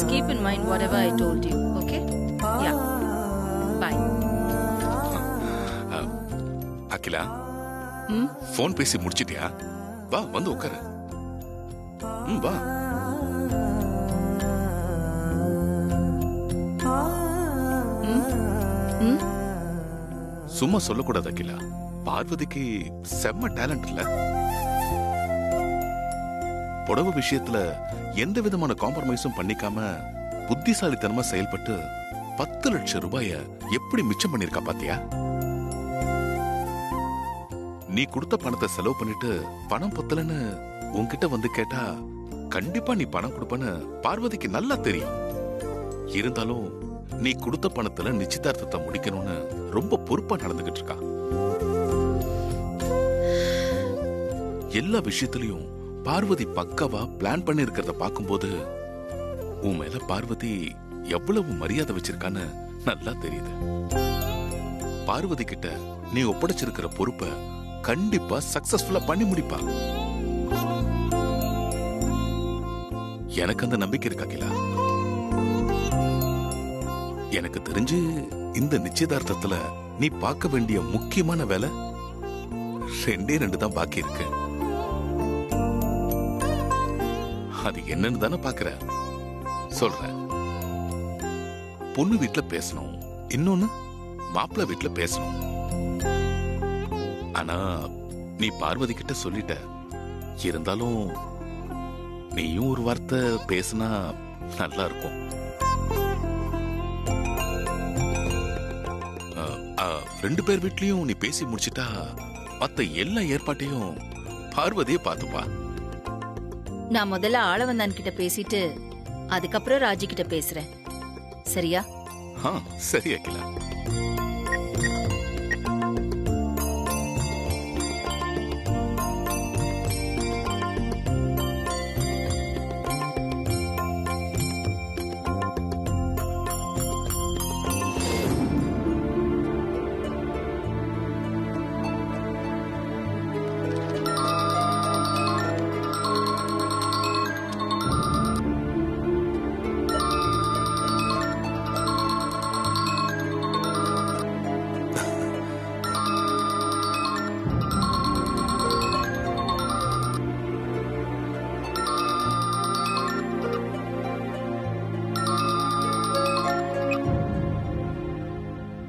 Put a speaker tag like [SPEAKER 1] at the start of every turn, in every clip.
[SPEAKER 1] Just keep in mind whatever I told you, okay? Yeah. Bye.
[SPEAKER 2] Akila, phone பேசி முடிச்சிட்டியா? வா வந்து உட்காரு. வா. சும்மா சொல்லக்கூடாது அகிலா. பார்வதிக்கு செம்ம டேலண்ட் இல்ல? புடவை விஷயத்துல எந்த விதமான காம்ப்ரமைஸும் பண்ணிக்காம புத்திசாலித்தனமா செயல்பட்டு 10 லட்சம் ரூபாய எப்படி மிச்சம் பண்ணிருக்கா பாத்தியா? நீ கொடுத்த பணத்தை செலவு பண்ணிட்டு பணம் பத்தலன்னு உன்கிட்ட வந்து கேட்டா கண்டிப்பா நீ பணம் கொடுப்பன்னு பார்வதிக்கு நல்லா தெரியும். இருந்தாலும் நீ கொடுத்த பணத்துல நிச்சயதார்த்தத்தை முடிக்கணும்னு ரொம்ப பொறுப்பா நடந்துகிட்டு இருக்கா. எல்லா விஷயத்திலையும் பார்வதி பக்காவா பிளான் பண்ணி இருக்கிறத பாக்கும்போது உன் மேல பார்வதி எவ்வளவு மரியாதை வச்சிருக்கான்னு நல்லா தெரியுது. பார்வதி கிட்ட நீ ஒப்படைச்சிருக்கிற பொறுப்பை கண்டிப்பா சக்சஸ்ஃபுல்லா பண்ணி முடிப்பா. எனக்கு அந்த நம்பிக்கை இருக்கா அகிலா. எனக்கு தெரிஞ்சு இந்த நிச்சயதார்த்தத்துல நீ பார்க்க வேண்டிய முக்கியமான வேலை 2 தான் பாக்கி இருக்கு. அது என்னன்னு தானே பாக்குற. சொல்றேன். பொண்ணு வீட்டுல பேசணும், இன்னொன்னு மாப்பிள்ளை வீட்டுல பேசணும். ஆனா நீ பார்வதி கிட்ட சொல்லிட்ட. இருந்தாலும் நீயும் ஒரு வார்த்தை பேசினா நல்லா இருக்கும். 2 பேர் வீட்லயும் நீ பேசி முடிச்சிட்டா மத்த எல்லா ஏற்பாட்டையும் பார்வதியே பாத்துப்பா.
[SPEAKER 1] நான் முதல்ல ஆளவந்தான் கிட்ட பேசிட்டு அதுக்கப்புறம் ராஜி கிட்ட பேசுறேன். சரியா?
[SPEAKER 2] சரி அகிலா.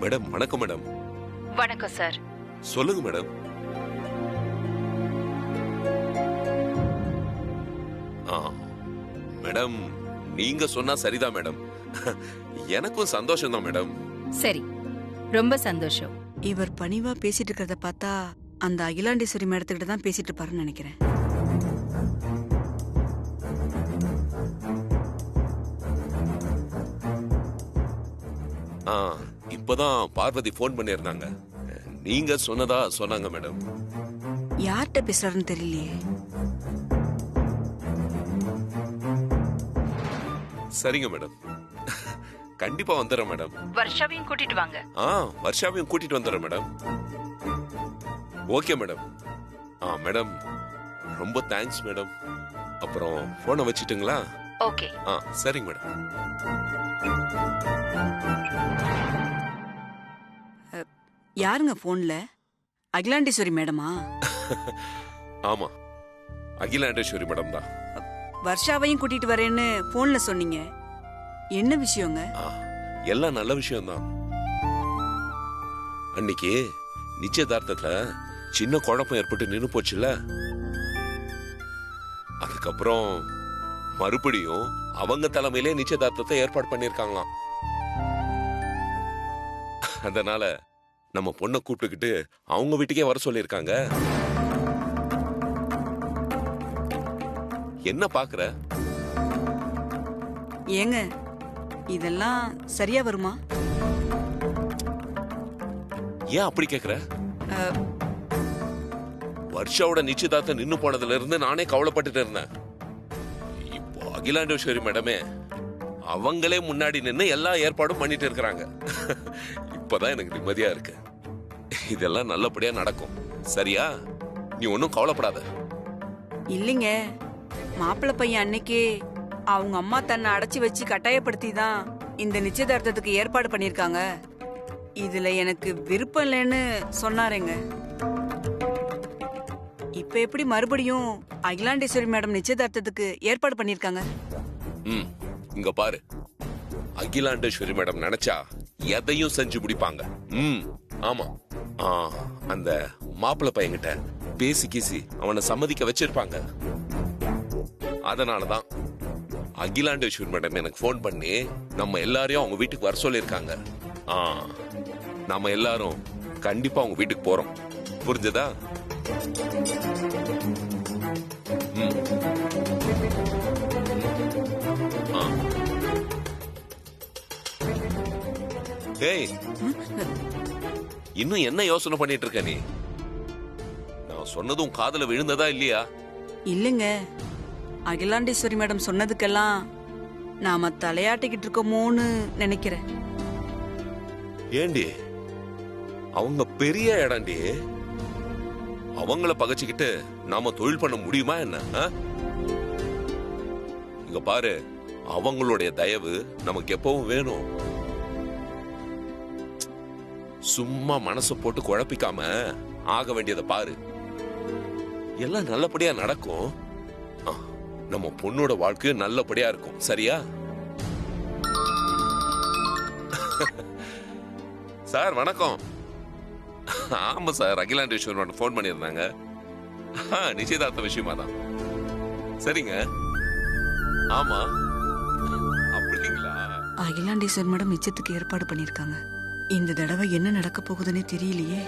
[SPEAKER 3] மேடம் வணக்கம். மேடம்
[SPEAKER 1] வணக்கம் சார்.
[SPEAKER 3] சொல்லுங்க மேடம். மேடம் நீங்க சொன்னா சரிதான் மேடம். எனக்கும் சந்தோஷம் தான் மேடம்.
[SPEAKER 1] சரி, ரொம்ப சந்தோஷம்.
[SPEAKER 4] இவர் பணிவா பேசிட்டு இருக்கிறத பார்த்தா அந்த அகிலாண்டேஸ்வரி மேடத்துக்கிட்ட தான் பேசிட்டு இருப்பாருன்னு நினைக்கிறேன்.
[SPEAKER 3] இப்பதான் பார்வதி போன் பண்ணிருந்தாங்க. நீங்க சொன்னதா சொன்னாங்க மேடம்.
[SPEAKER 4] யார்கிட்ட பேசுறாருன்னு தெரியலையே.
[SPEAKER 3] சரிங்க மேடம். கண்டிப்பா வந்துடுறேன் மேடம்.
[SPEAKER 1] வர்ஷாவையும் கூட்டிட்டு வாங்க.
[SPEAKER 3] வர்ஷாவையும் கூட்டிட்டு வந்துடுறேன் மேடம். Okay madam. மேடம் ரொம்ப தேங்க்ஸ் மேடம். அப்புறம் போனை வச்சிட்டுங்களா?
[SPEAKER 1] ஓகே.
[SPEAKER 3] சரிங்க மேடம்.
[SPEAKER 4] யாருங்க போன்ல? அகிலாண்டேஸ்வரி மேடமா?
[SPEAKER 3] ஆமா, அகிலாண்டேஸ்வரி மேடம் தான்.
[SPEAKER 4] வர்ஷாவையும் கூட்டிட்டு வரேன்னு போன்ல சொன்னீங்க. என்ன விஷயங்க?
[SPEAKER 3] எல்லாம் நல்ல விஷயம் தான். அன்னைக்கு நிச்சயதார்த்தத்துல சின்ன குழப்பம் ஏற்பட்டு நின்னு போச்சுல. அதுக்கப்புறம் மறுபடியும் அவங்க தலைமையிலே நிச்சயதார்த்தத்தை ஏற்பாடு பண்ணிருக்காங்களாம். அதனால நம்ம பொண்ணை கூப்பிட்டுக்கிட்டு அவங்க வீட்டுக்கே வர சொல்லிருக்காங்க. என்ன பாக்குற?
[SPEAKER 4] ஏங்க இதெல்லாம் சரியா வருமா?
[SPEAKER 3] ஏன் அப்படி கேக்குற? வர்ஷாவோட நிச்சயதார்த்தம் நின்னு போனதுல இருந்து நானே கவலைப்பட்டுட்டு இருந்தேன். இப்போ அகிலாண்டேஸ்வரி மேடமே அவங்களே முன்னாடி நின்று எல்லா ஏற்பாடும் பண்ணிட்டு இருக்கிறாங்க. இப்பதான் எனக்கு நிம்மதியா இருக்கு. இதெல்லாம் நல்லபடியா நடக்கும். சரியா? நீ ஒன்னும் கவலைப்படாத.
[SPEAKER 4] இல்லைங்க, மாப்பிள்ளை பையன் அன்னைக்கே அவங்க அம்மா தன்னை அடைச்சி வச்சு கட்டாயப்படுத்தி தான் இந்த நிச்சயதார்த்தத்துக்கு ஏற்பாடு பண்ணிருக்காங்க. இதுல எனக்கு விருப்பம் இல்லைன்னு சொன்னாருங்க. இப்ப எப்படி மறுபடியும் அகிலாண்டேஸ்வரி மேடம் நிச்சயதார்த்தத்துக்கு ஏற்பாடு பண்ணிருக்காங்க?
[SPEAKER 3] இங்க பாரு, அகிலாண்டேஸ்வரி மேடம் நினைச்சா எதையும் செஞ்சு முடிப்பாங்க. ஆமா, அந்த மாப்பிள்ளை பையன்கிட்ட பேசி கீசி அவனை சம்மதிக்க வச்சிருப்பாங்க. அதனாலதான் அகிலாண்டேஸ்வரி மேடம் எனக்கு போன் பண்ணி நம்ம எல்லாரையும் அவங்க வீட்டுக்கு வர சொல்லிருக்காங்க. நாம எல்லாரும் கண்டிப்பா அவங்க வீட்டுக்கு போறோம். புரிஞ்சதா? ஏய், இன்னும் என்ன யோசனை பண்ணிட்டு இருக்க நீ? நான் சொன்னதும் காதுல விழுந்ததா இல்லையா?
[SPEAKER 4] இல்லங்க, அகிலாண்டேஸ்வரி மேடம் சொன்னதுக்கெல்லாம் நாம தலையாட்டிக்கிட்டு இருக்கோமோன்னு நினைக்கிறேன்.
[SPEAKER 3] ஏண்டி, அவங்க பெரிய இடம்டி. அவங்கள பகச்சுக்கிட்டு நாம தொழில் பண்ண முடியுமா என்ன? இங்க பாரு, அவங்களுடைய தயவு நமக்கு எப்பவும் வேணும். சும்மா மனசை போட்டு குழப்பிக்காம ஆக வேண்டியதை பாரு. எல்லாம் நல்லபடியா நடக்கும். நம்ம பொண்ணோட வாழ்க்கையும் நல்லபடியா இருக்கும். சரியா? சார் வணக்கம். ஆமா சார், அகிலாண்டேஸ்வரன் போன் பண்ணியிருந்தாங்க. நிச்சயதார்த்த விஷயமா தான். சரிங்க. ஆமா, அப்படிங்களா?
[SPEAKER 4] அகிலாண்டேஸ்வரி மேடம் நிச்சயத்துக்கு ஏற்பாடு பண்ணிருக்காங்க. இந்த தடவை என்ன நடக்க போகுதுன்னே தெரியலையே.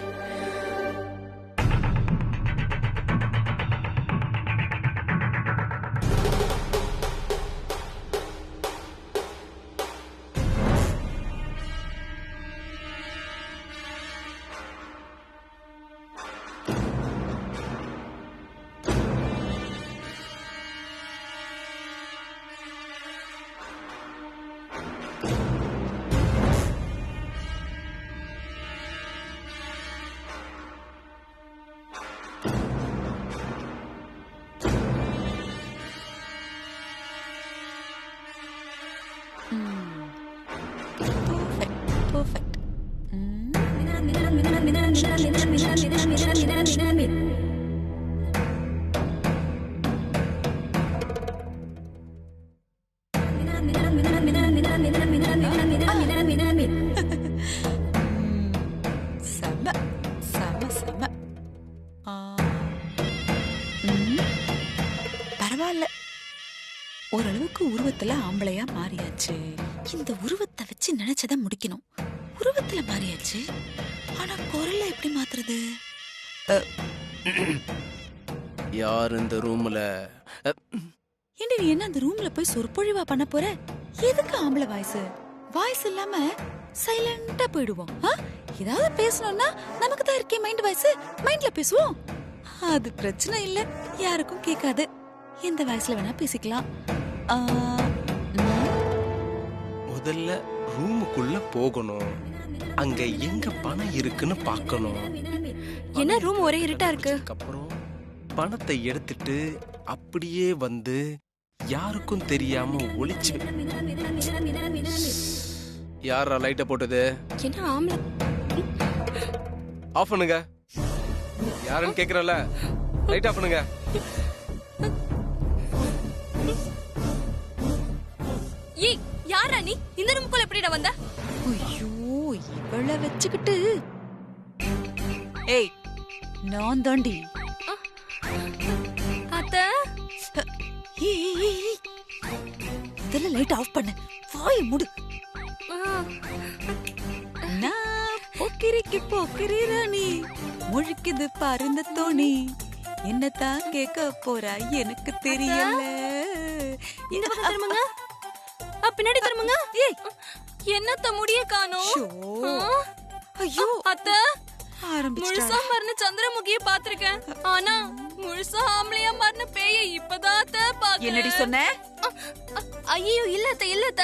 [SPEAKER 5] பரவாயில்ல, ஓரளவுக்கு உருவத்துல ஆம்பளையா மாறியாச்சு. இந்த உருவத்தை வச்சு நினைச்சத முடிக்கணும். உருவத்துல மாறியாச்சு, ஆனா குரல்ல எப்படி மாத்துறது?
[SPEAKER 6] யார் இந்த ரூம்ல?
[SPEAKER 5] ஏண்டி, நீ என்ன அந்த ரூம்ல போய் சொற்பொழிவா பண்ண போற? எதுக்கு ஆம்பளை வாய்ஸ் இல்லாம சைலண்டா போயிடுவோம். ஏதாவது பேசணும்னா நமக்கு தான் இருக்கே மைண்ட் வாய்ஸ், மைண்ட்ல பேசுவோம். அது பிரச்சனை இல்ல, யாருக்கும் கேட்காது. எந்த வாய்ஸ்ல வேணா பேசிக்கலாம்.
[SPEAKER 6] முதல்ல ரூமுக்குள்ள போகணும். அங்க எங்க பணம் இருக்குன்னு பார்க்கணும்.
[SPEAKER 5] என்ன ரூம் ஒரே இருட்டா இருக்கு?
[SPEAKER 6] அப்புறம் பணத்தை எடுத்துட்டு அப்படியே வந்து யாருக்கும் தெரியாம ஒளிச்சு. யாரா லைட்ட போட்டது?
[SPEAKER 5] என்ன ஆம்பளை?
[SPEAKER 6] ஆஃப் பண்ணுங்க. யாருன்னு கேக்குறல, லைட் ஆஃப் பண்ணுங்க.
[SPEAKER 5] ஏய், யாரா நீ? இந்த ரூமுக்குள்ள எப்படிடா வந்த? ஐயோ, இவள வெச்சுக்கிட்டு.
[SPEAKER 4] ஏய்,
[SPEAKER 5] நான் தாண்டி. அத்தை, இதெல்லாம் லைட் ஆஃப் பண்ணு. வாயை மூடு. போக்கிரிக்கு போக்கிரி ராணி, முழிக்குது பாருந்த தோணி. என்னத்தான் கேட்க போறா எனக்கு தெரியல. இந்த பக்கம் திரும்புங்க, பின்னாடி திரும்புங்க. ஏய், என்னத்த முடிய காணோம்? ஐயோ அத்தை, முழுசா மரண சந்திரமுகிய பாத்திருக்கேன், ஆனா முழுசா ஆம்பளையா மரண பேய இப்பதான் பாக்க.
[SPEAKER 4] என்னடி சொன்ன?
[SPEAKER 5] ஐயோ இல்லத்த இல்லத்த,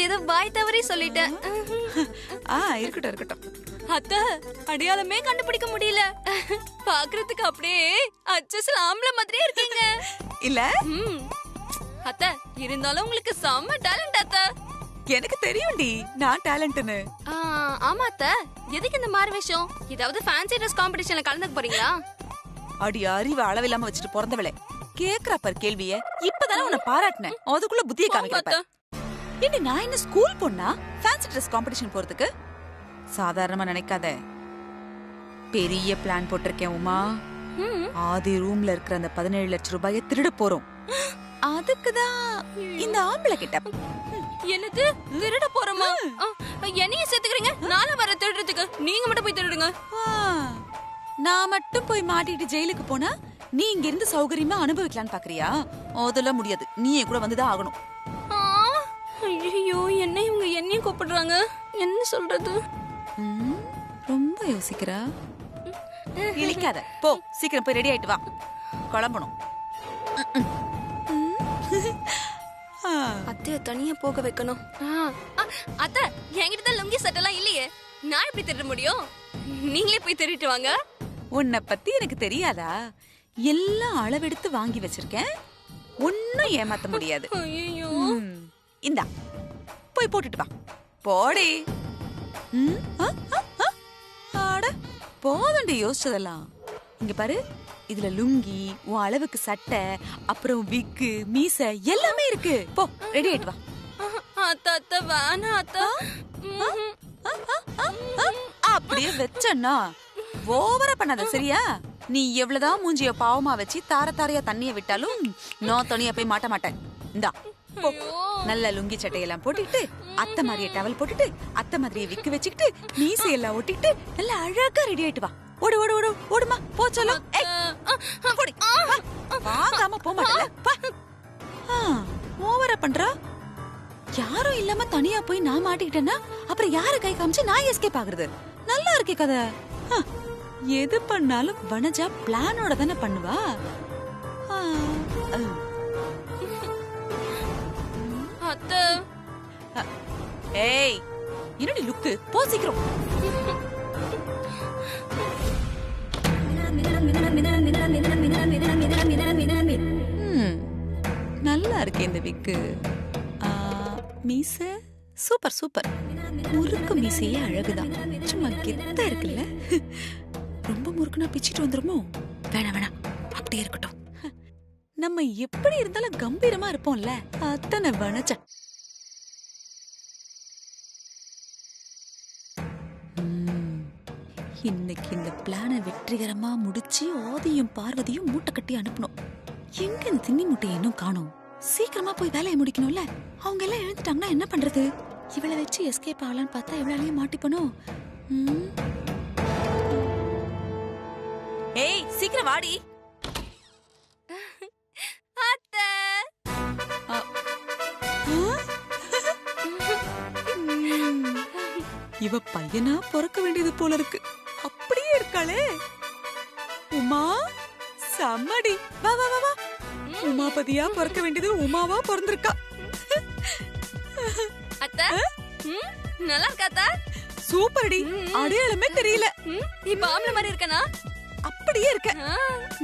[SPEAKER 5] ஏதோ வாய் தவறி சொல்லிட்டேன்.
[SPEAKER 4] இருக்கட்டும் இருக்கட்டும்.
[SPEAKER 5] அத்த, அடையாளமே கண்டுபிடிக்க முடியல. பாக்குறதுக்கு அப்படியே அச்சஸ்ல ஆம்பளை மாதிரியே இருக்கீங்க.
[SPEAKER 4] இல்ல
[SPEAKER 7] அத்தை இருந்தாலும் உங்களுக்கு செம்ம டேலண்ட் அத்தை.
[SPEAKER 5] எனக்கு தெரியும்டி நான் டேலண்ட்னு.
[SPEAKER 7] ஆமா அத்தை, எதுக்கு இந்த மாறு வேஷம்? ஏதாவது ஃபேன்சி ட்ரெஸ் காம்படிஷன்ல கலந்துக்க போறீங்களா?
[SPEAKER 5] அடி அறிவு அளவில்லாம வச்சுட்டு பிறந்தவளே, கேக்குற பார் கேள்விய. இப்பதானே உன்னை பாராட்டினேன், அதுக்குள்ள புத்தியை காமிக்கிறப்ப. ஏண்டி நான் என்ன ஸ்கூல் பொண்ணா ஃபேன்சி ட்ரெஸ் காம்படிஷன் போறதுக்கு? சாதாரணமா நினைக்காத, பெரிய பிளான் போட்டிருக்கேன் உமா. ஆதி ரூம்ல இருக்கிற அந்த 17 லட்சம் ரூபாயை திருட போறோம். அதுக்குதான் இந்த ஆம்பளை கிட்ட.
[SPEAKER 7] என்னது திருட போறோமா? என்னைய சேர்த்துக்கிறீங்க? நாளை வர திருடுறதுக்கு நீங்க மட்டும் போய் திருடுங்க.
[SPEAKER 5] நான் மட்டும் போய் மாட்டிட்டு ஜெயிலுக்கு போனா நீ இங்க இருந்து சௌகரியமா அனுபவிக்கலான்னு பாக்குறியா? அதெல்லாம் முடியாது, நீயே கூட வந்துதான் ஆகணும்.
[SPEAKER 7] ஐயோ, என்ன இவங்க என்னையும் கூப்பிடுறாங்க, என்ன சொல்றது?
[SPEAKER 5] ரொம்ப யோசிக்கிறா. இழிக்காத, போ சீக்கிரம் போய் ரெடி ஆயிட்டு வா, கிளம்பணும்.
[SPEAKER 7] அத்தைய தனியா போக வைக்கணும். அத்தை, என்கிட்ட தான் லுங்கி சட்டெல்லாம் இல்லையே, நான் எப்படி திருட முடியும்? நீங்களே போய் திருட்டு வாங்க.
[SPEAKER 5] உன்னை பத்தி எனக்கு தெரியாதா? எல்லாம் அளவெடுத்து வாங்கி வச்சிருக்கேன், ஒன்னும் ஏமாத்த முடியாது.
[SPEAKER 7] ஐயோ,
[SPEAKER 5] இந்தா போய் போட்டுட்டு வா, போடி. போதண்டி யோசிச்சதெல்லாம். இங்க பாரு, இதுல லுங்கி, உன் அளவுக்கு சட்டை, அப்புறம் விக்கு, மீச எல்லாமே இருக்கு. போ ரெடி ஆயிட்டு வா.
[SPEAKER 7] அத்தை அத்தை வேணா அத்தை.
[SPEAKER 5] அப்படியே வச்சன்னா ஓவரா பண்ணாத சரியா? நீ எவ்வளவுதான் மூஞ்சிய பாவமா வச்சு தார தாரையா தண்ணிய விட்டாலும் நான் தனியா போய் மாட்ட மாட்டேன். இந்தா போ. நல்ல லுங்கி சட்டையெல்லாம் போட்டுக்கிட்டு, அத்தை மாதிரியே டவல் போட்டுட்டு, அத்தை மாதிரியே விக்கு வச்சுக்கிட்டு, மீசையெல்லாம் ஒட்டிக்கிட்டு நல்லா அழகா ரெடி ஆயிட்டு வா. ஓடு ஓடு ஓடு ஓடுமா, போ சொல்லும். வாங்காம போக மாட்டேன். ஓவரா பண்றா. யாரும் இல்லாம தனியா போய் நான் மாட்டிக்கிட்டேன்னா அப்புறம் யார கை காமிச்சு நான் எஸ்கேப் ஆகுறது? நல்லா இருக்கே கதை. எது பண்ணாலும் வனஜா பிளானோட தானே பண்ணுவா.
[SPEAKER 7] அத்தை,
[SPEAKER 5] ஏய் என்னடி லுக்கு, போ சீக்கிரம். நல்லா இருக்கு இந்த விக்கு. மீச சூப்பர் சூப்பர். முறுக்கு மீசையே அழகுதான், சும்மா கெத்தா இருக்குல்ல. ரொம்ப முறுக்குனா பிச்சிட்டு வந்துருமோ? வேணாம் வேணாம், அப்படியே இருக்கட்டும். நம்ம எப்படி இருந்தாலும் கம்பீரமா இருப்போம்ல, அத்தனை வனச்ச. இன்னைக்கு இந்த பிளான வெற்றிகரமா முடிச்சு ஆதியும் பார்வதியும் மூட்டை கட்டி அனுப்பணும். எங்க இந்த திண்ணி மூட்டையை இன்னும் காணோம்? சீக்கிரமா போய் வேலையை முடிக்கணும்ல. அவங்க எல்லாம் எழுந்துட்டாங்கன்னா என்ன பண்றது? இவளை வச்சு எஸ்கேப் ஆகலான்னு பார்த்தா இவளாலேயே மாட்டிப்பணும். ஏய் சீக்கிரம் வாடி.
[SPEAKER 7] அத்தை,
[SPEAKER 5] இவ பையனா பிறக்க வேண்டியது போல இருக்கு. அப்படியே இருக்காளே உமா. சம்மடி, வா வா வா வா. உமாபதியா பிறக்க வேண்டியது உமாவா பிறந்திருக்கா.
[SPEAKER 7] அத்தை, நல்லா இருக்கா அத்தை?
[SPEAKER 5] சூப்பர்டி, அடையாளமே தெரியல.
[SPEAKER 7] இப்ப ஆம்பளை மாதிரி இருக்கனா?
[SPEAKER 5] அப்படியே இருக்க.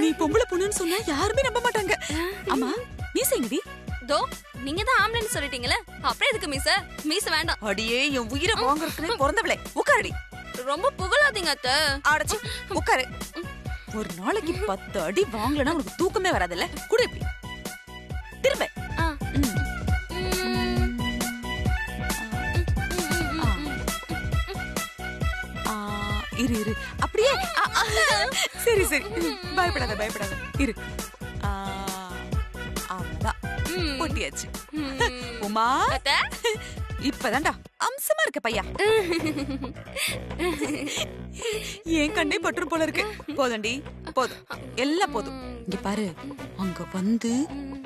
[SPEAKER 5] நீ பொம்பளை பொண்ணுன்னு சொன்னா யாருமே நம்ப மாட்டாங்க. ஆமா மீசைங்கடி.
[SPEAKER 7] தோ நீங்க தான் ஆம்பளைன்னு சொல்லிட்டீங்களே, அப்புறம் எதுக்கு மீச? மீச வேண்டாம்.
[SPEAKER 5] அடியே என் உயிரை வாங்குறதுக்குன்னு பிறந்தவளே, உட்காருடி.
[SPEAKER 7] ரொம்ப புகழாதீங்க அத்தை.
[SPEAKER 5] அடச்சி உட்காரு. ஒரு நாளைக்கு 10 அடி வாங்கலன்னா உனக்கு தூக்கமே வராதுல்ல. கூட இப்படி திரும்ப. இரு இரு அப்படியே. சரி சரி, பயப்படாத பயப்படாத, இரு. அவ்வளவுதான், பொட்டியாச்சு. உமா இப்பதான்டா அம்சமா இருக்க பையா. ஏன் கண்ணே பற்று போல இருக்கு. போதண்டி போதும், எல்லாம் போதும். இங்க பாரு, அங்க வந்து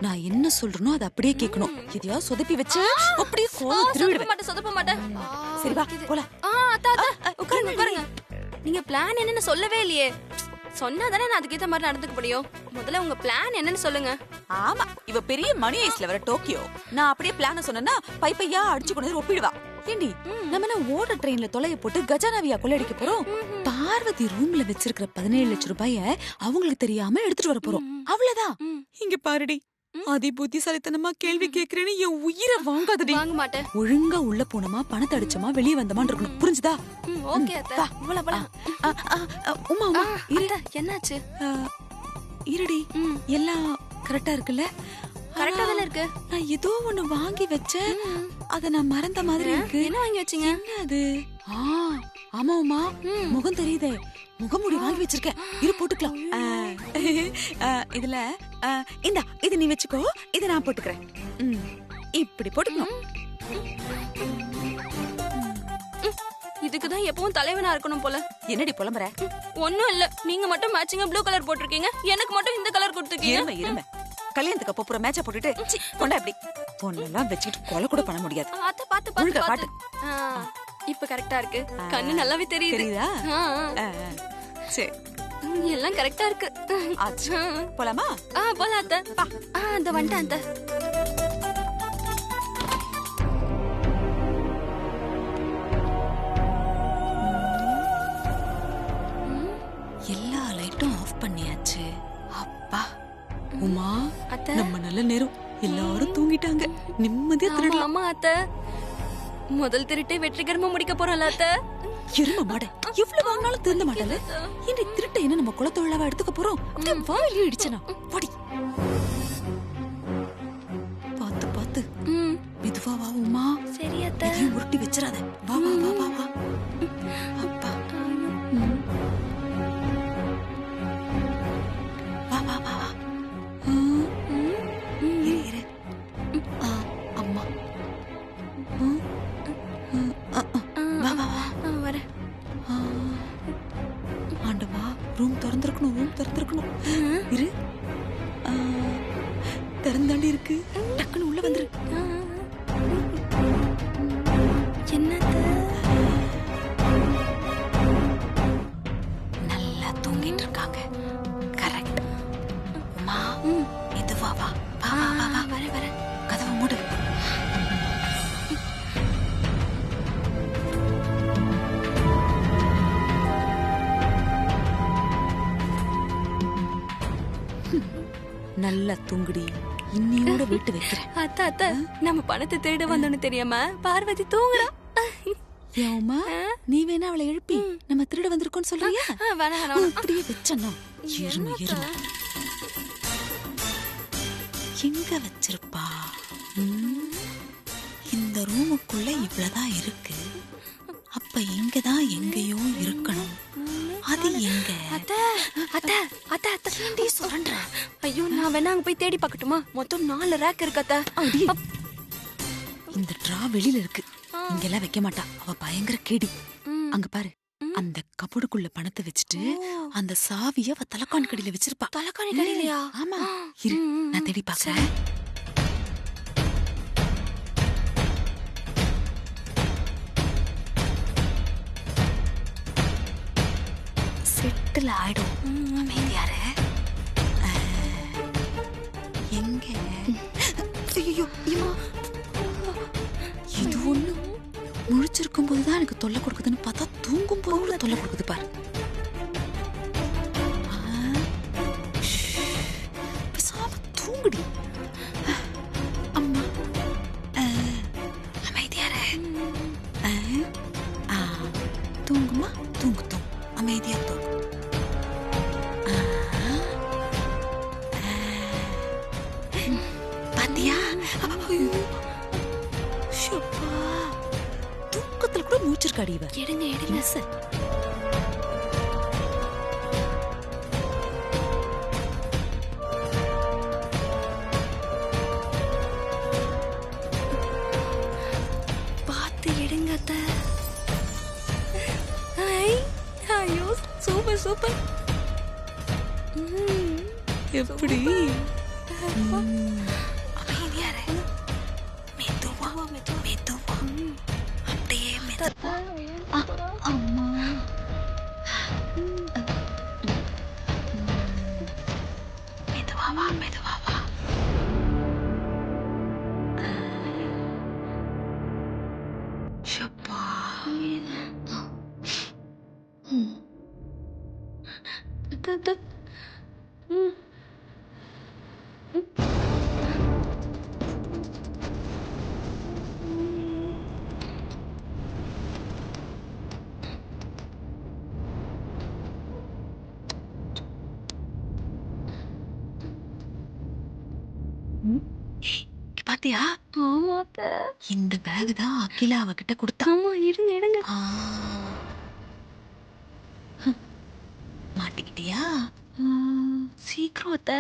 [SPEAKER 5] நான் என்ன சொல்றனோ அதை அப்படியே கேட்கணும். எதையா சொதப்பி வச்சு அப்படியே திருவிடுவேன்.
[SPEAKER 7] சொதப்ப மாட்டேன்.
[SPEAKER 5] சரி வா போலாம்.
[SPEAKER 7] உட்காருங்க உட்காருங்க. நீங்க பிளான் என்னன்னு சொல்லவே இல்லையே. சொன்னாதானே நான் அதுக்கேத்த மாதிரி நடந்துக்க முடியும். முதல்ல உங்க பிளான் என்னன்னு சொல்லுங்க.
[SPEAKER 5] ஆமா, இவ பெரிய மணி ஐஸ்ல வர டோக்கியோ. நான் அப்படியே பிளான சொன்னா பைப்பையா அடிச்சு கொண்டு ஒப்பிடுவா. ஏண்டி நம்ம என்ன ஓடுற ட்ரெயின்ல தொலைய போட்டு கஜானாவியா கொள்ளையடிக்க போறோம்? பார்வதி ரூம்ல வச்சிருக்கிற 17 லட்சம் ரூபாய அவங்களுக்கு தெரியாம எடுத்துட்டு வர போறோம். அவ்வளவுதான். இங்க பாருடி, அதி புத்திசாலித்தனமா கேள்வி கேக்குறேன்னு என் உயிரை வாங்காதடி.
[SPEAKER 7] வாங்க மாட்டேன்.
[SPEAKER 5] ஒழுங்கா உள்ள போனோமா, பணத்தை அடிச்சோமா, வெளியே வந்தோமான்னு இருக்கணும். புரிஞ்சுதா?
[SPEAKER 7] ஓகே அத்தை.
[SPEAKER 5] உமா உமா இரு.
[SPEAKER 7] அத்தை, என்னாச்சு?
[SPEAKER 5] இருடி, எல்லாம் கரெக்டா இருக்குல்ல?
[SPEAKER 7] கரெக்டா தானே இருக்கு.
[SPEAKER 5] நான் ஏதோ ஒண்ணு வாங்கி வச்சேன், அத நான் மறந்த மாதிரி இருக்கு.
[SPEAKER 7] என்ன வாங்கி வச்சீங்க?
[SPEAKER 5] என்ன அது? ஆமா உமா, முகம் தெரியுதே. முகமூடி வாங்கி வச்சிருக்கேன், இரு போட்டுக்கலாம். இதுல இந்தா, இது நீ வச்சுக்கோ, இத நான் போட்டுக்கிறேன். இப்படி போட்டுக்கணும்.
[SPEAKER 7] இதுக்குதான் எப்பவும் தலைவனா இருக்கணும் போல.
[SPEAKER 5] என்னடி புலம்புற?
[SPEAKER 7] ஒண்ணும் இல்ல, நீங்க மட்டும் மேட்சிங்கா ப்ளூ கலர் போட்டிருக்கீங்க, எனக்கு மட்டும் இந்த கலர் கொடுத்துருக்கீங்க.
[SPEAKER 5] இருமை கல்யாணத்துக்கு அப்போ பூரா மேட்சா போட்டுட்டு கொண்டா இப்படி பொண்ணெல்லாம் வச்சுக்கிட்டு கொலை கூட பண்ண முடியாது.
[SPEAKER 7] அத்தை பாத்து பாத்து பாத்து. இப்ப கரெக்டா இருக்கு, கண்ணு நல்லாவே தெரியுது.
[SPEAKER 5] தெரியுதா? சரி,
[SPEAKER 7] எல்லாம் கரெக்டா இருக்கு.
[SPEAKER 5] ஆச்சு, போலாமா?
[SPEAKER 7] போலாம் அத்தை. அந்த வந்துட்டேன் அத்தை.
[SPEAKER 5] எல்லா லைட்டும் ஆஃப் பண்ணியாச்சு. அப்பா உமா,
[SPEAKER 7] அத்தை.
[SPEAKER 5] நம்ம நல்ல நேரம், எல்லாரும் தூங்கிட்டாங்க, நிம்மதியா திருடலாம்.
[SPEAKER 7] ஆமா அத்தை, முதல் திருட்டை வெற்றிகரமா முடிக்க போறோம்ல அத்தை.
[SPEAKER 5] எரும மாட, எவ்வளவு வாங்கினாலும் திருந்த மாட்டல. இந்த திருட்டை என்ன நம்ம குலத்தொழிலாவா எடுத்துக்க போறோம்? அப்படியே வாயிலே இடிச்சனா படி. பாத்து பாத்து மெதுவா வா உமா.
[SPEAKER 7] சரி அத்தை.
[SPEAKER 5] இதையும் உருட்டி வச்சிடாத. வா வா வா வா வா. அப்பா, வா வா வா வா. இரு இரு. அம்மா, வா வா வா.
[SPEAKER 7] வரேன்.
[SPEAKER 5] ஆண்டவா, ரூம் திறந்திருக்கணும், ரூம் திறந்திருக்கணும். இரு, திறந்தாண்டி இருக்கு. டக்குன்னு உள்ள வந்துரு.
[SPEAKER 7] என்னது?
[SPEAKER 5] நல்லா தூங்கிட்டு இருக்காங்க. கரெக்ட். அம்மா, இதுவா வா வா வா வா.
[SPEAKER 7] வரேன் வரேன்.
[SPEAKER 5] கதவை மூடு. நல்லா தூங்குடி, இன்னியோட வீட்டு வைக்கிறேன்.
[SPEAKER 7] அத்தை அத்தை, நம்ம பணத்தை திருட வந்தோன்னு தெரியாம பார்வதி தூங்குறா.
[SPEAKER 5] ஏமா, நீ வேணா அவளை எழுப்பி நம்ம திருட வந்திருக்கோன்னு சொல்றியா?
[SPEAKER 7] வேணாம் வேணாம்.
[SPEAKER 5] அப்படியே வச்சனோ. எருமை எருமை. எங்க வச்சிருப்பா? இந்த ரூமுக்குள்ள இவ்வளவுதான் இருக்கு. அப்ப இங்கதான் எங்கேயோ இருக்கணும். அது எங்க?
[SPEAKER 7] அத்தை அத்தை அத்தை அத்தை, நீ சொல்ற. ஐயோ, நான் வேணா அங்க போய் தேடி பார்க்கட்டுமா? மொத்தம் 4 ரேக் இருக்கு அத்தை.
[SPEAKER 5] இந்த ட்ரா வெளியில இருக்கு, இங்கெல்லாம் வைக்க மாட்டா, அவ பயங்கர கேடி. அங்க பாரு, அந்த கபடுக்குள்ள பணத்தை வச்சுட்டு அந்த சாவிய அவ தலக்காணி கடையில வச்சிருப்பா.
[SPEAKER 7] தலக்காணி கடையிலயா?
[SPEAKER 5] ஆமா, இரு, நான் தேடி பாக்குறேன். செட்டில் ஆயிடும். அமைதியாரு. எங்க? ஐயோ, இது ஒண்ணு முழிச்சிருக்கும் போதுதான் எனக்கு தொல்லை கொடுக்குதுன்னு பார்த்தா தூங்கும் போது தொல்லை கொடுக்குது பாரு. பேசாம தூங்குடி. அம்மா, அமைதியாரு. தூங்குமா, தூங்கு தூங்கு, அமைதியா தூங்கு. பாத்தியா? தூக்கத்துல கூட மூச்சிருக்காடி இவ.
[SPEAKER 7] எடுங்க எடுங்க. பார்த்து எடுங்க அத்தை. ஐயோ, சூப்பர் சூப்பர்.
[SPEAKER 5] எப்படி? அமைதியாரு. மெதுவா மெதுவா, அப்படியே மெதுவா. அம்மா, மெதுவா வா, மெதுவா வா. ஷப்பா. பாத்தியா?
[SPEAKER 7] ஆமா அத்தை.
[SPEAKER 5] இந்த பேக் தான் அகிலா அவகிட்ட கொடுத்தா.
[SPEAKER 7] ஆமா இருங்க எடுங்க.
[SPEAKER 5] ஆ. மாட்டிக்கிட்டியா?
[SPEAKER 7] சீக்கிரம் அத்தை.